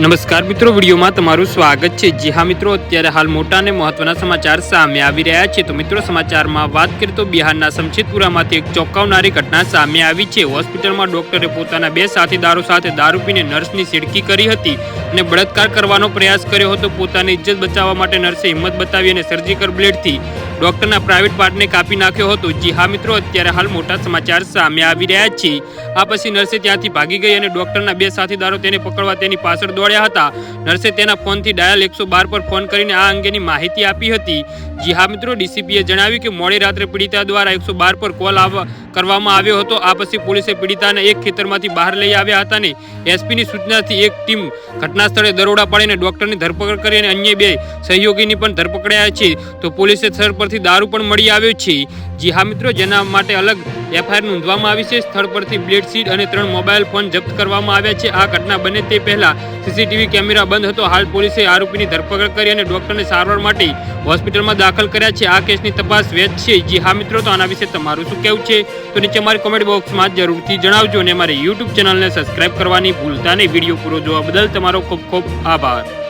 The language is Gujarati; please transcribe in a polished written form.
નમસ્કાર મિત્રો, વિડીયોમાં તમારું સ્વાગત છે। જી હા મિત્રો, અત્યારે હાલ મોટા અને મહત્વના સમાચાર સામે આવી રહ્યા છે। તો મિત્રો, સમાચારમાં વાત કરીએ તો બિહારના સમશેદપુરામાંથી એક ચોંકાવનારી ઘટના સામે આવી છે। હોસ્પિટલમાં ડોક્ટરે પોતાના બે સાથીદારો સાથે દારૂ પીને નર્સની છેડતી કરી હતી અને બળાત્કાર કરવાનો પ્રયાસ કર્યો હતો। પોતાની ઇજ્જત બચાવવા માટે નર્સે હિંમત બતાવી અને સર્જિકલ બ્લેડથી ડોક્ટરના પ્રાઇવેટ પાર્ટને કાપી નાખ્યો હતો। જી હા મિત્રો, અત્યારે હાલ મોટા સમાચાર સામે આવી રહ્યા છે। આ પછી નર્સે ત્યાંથી ભાગી ગઈ અને ડોક્ટરના બે સાથીદારો તેને પકડવા તેની પાછળ દોડ્યા હતા। નર્સે તેના ફોનથી ડાયલ 112 પર ફોન કરીને આ અંગેની માહિતી આપી હતી। જી હા મિત્રો, ડીસીપીએ જણાવ્યું કે મોડી રાત્રે પીડિતા દ્વારા 112 પર કોલ કરવામાં આવ્યો હતો। આ પછી પોલીસે પીડિતાને એક ખેતરમાંથી બહાર લઈ આવ્યા હતા અને એસપીની સૂચનાથી એક ટીમ ઘટના સ્થળે દરોડા પાડીને ડોક્ટરની ધરપકડ કરી અને અન્ય બે સહયોગીની પણ ધરપકડ્યા છે। તો પોલીસે સ્થળ પરથી દારૂ પણ મળી આવ્યો છે। જી હા મિત્રો, જેના માટે અલગ એફઆઈઆર નોંધવામાં આવી છે। સ્થળ પરથી બ્લેડ શીટ અને 3 મોબાઈલ ફોન જપ્ત કરવામાં આવ્યા છે। આ ઘટના બને તે પહેલા સીસીટીવી કેમેરા બંધ હતો। હાલ પોલીસે આરોપીની ધરપકડ કરી અને ડોક્ટરને સારવાર માટે હોસ્પિટલમાં દાખલ કર્યા છે। આ કેસની તપાસ વેચ છે। જી હા મિત્રો, તો આના વિશે તમારું શું કહેવું છે તો નીચે અમારી કોમેન્ટ બોક્સમાં જરૂરથી જણાવજો અને અમારી યુટ્યુબ ચેનલને સબસ્ક્રાઇબ કરવાની ભૂલતા નહીં। વિડીયો પૂરો જોવા બદલ તમારો ખૂબ ખૂબ આભાર।